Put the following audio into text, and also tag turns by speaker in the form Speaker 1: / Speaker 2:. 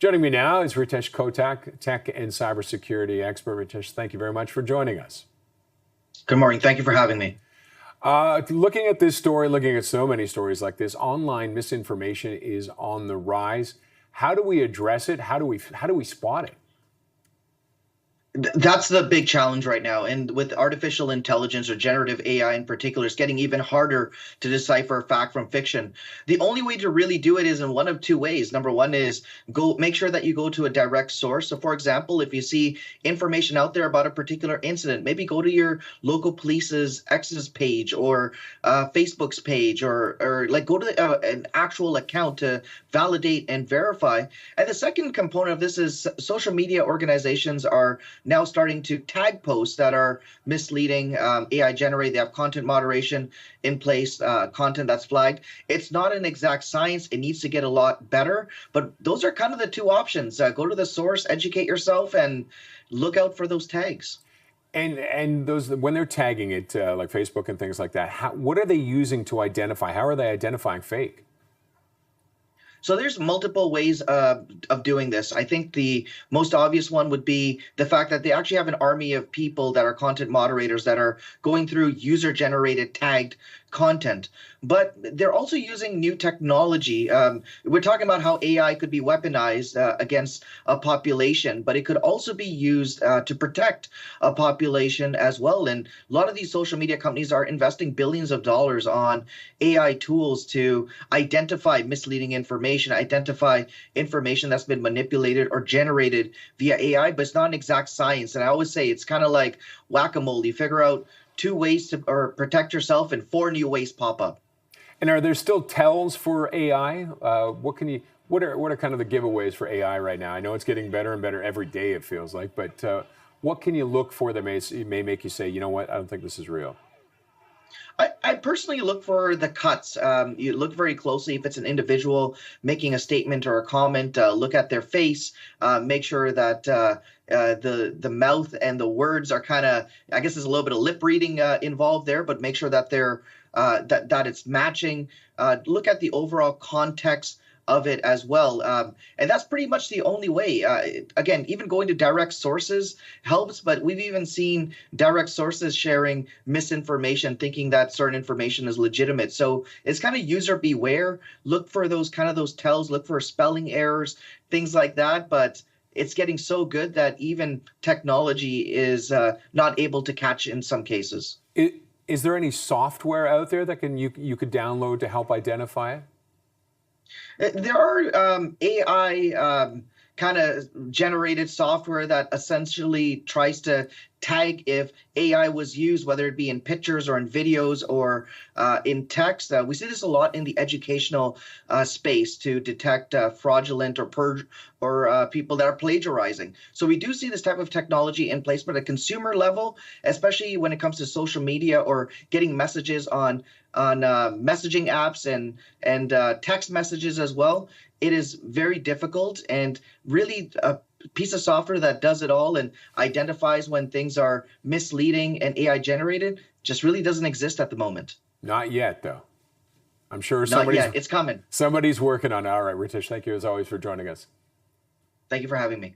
Speaker 1: Joining me now is Ritesh Kotak, tech and cybersecurity expert. Ritesh, thank you very much for joining us.
Speaker 2: Good morning. Thank you for having me.
Speaker 1: Looking at this story, looking at so many stories like this, online misinformation is on the rise. How do we address it? How do we spot it?
Speaker 2: That's the big challenge right now. And with artificial intelligence or generative AI in particular, it's getting even harder to decipher fact from fiction. The only way to really do it is in one of two ways. Number one is make sure that you go to a direct source. So for example, if you see information out there about a particular incident, maybe go to your local police's X's page or Facebook's page, or like go to an actual account to validate and verify. And the second component of this is social media organizations are now starting to tag posts that are misleading, AI generated. They have content moderation in place, content that's flagged. It's not an exact science. It needs to get a lot better. But those are kind of the two options. Go to the source, educate yourself, and look out for those tags.
Speaker 1: And those, when they're tagging it, like Facebook and things like that, what are they using to identify? How are they identifying fake?
Speaker 2: So there's multiple ways of doing this. I think the most obvious one would be the fact that they actually have an army of people that are content moderators that are going through user-generated tagged content. But they're also using new technology. We're talking about how AI could be weaponized against a population, but it could also be used to protect a population as well. And a lot of these social media companies are investing billions of dollars on AI tools to identify misleading information, identify information that's been manipulated or generated via AI, but it's not an exact science. And I always say it's kind of like whack-a-mole. You figure out two ways to protect yourself and four new ways pop up.
Speaker 1: And are there still tells for AI? What are kind of the giveaways for AI right now? I know it's getting better and better every day, it feels like, but what can you look for that may make you say, you know what, I don't think this is real?
Speaker 2: I personally look for the cuts. You look very closely if it's an individual making a statement or a comment. Look at their face. Make sure that the mouth and the words are kind of, I guess there's a little bit of lip reading involved there, but make sure that they're that it's matching. Look at the overall context of it as well. And that's pretty much the only way. Again, even going to direct sources helps, but we've even seen direct sources sharing misinformation, thinking that certain information is legitimate. So it's kind of user beware. Look for those tells, look for spelling errors, things like that. But it's getting so good that even technology is not able to catch in some cases.
Speaker 1: Is there any software out there that you could download to help identify it?
Speaker 2: There are AI kind of generated software that essentially tries to tag if AI was used, whether it be in pictures or in videos or in text. We see this a lot in the educational space to detect fraudulent or people that are plagiarizing. So we do see this type of technology in place, but at a consumer level, especially when it comes to social media or getting messages on messaging apps and text messages as well, it is very difficult. And really a piece of software that does it all and identifies when things are misleading and AI generated just really doesn't exist at the moment.
Speaker 1: Not yet, though. I'm sure
Speaker 2: it's coming.
Speaker 1: Somebody's working on it. All right, Ritesh, thank you as always for joining us.
Speaker 2: Thank you for having me.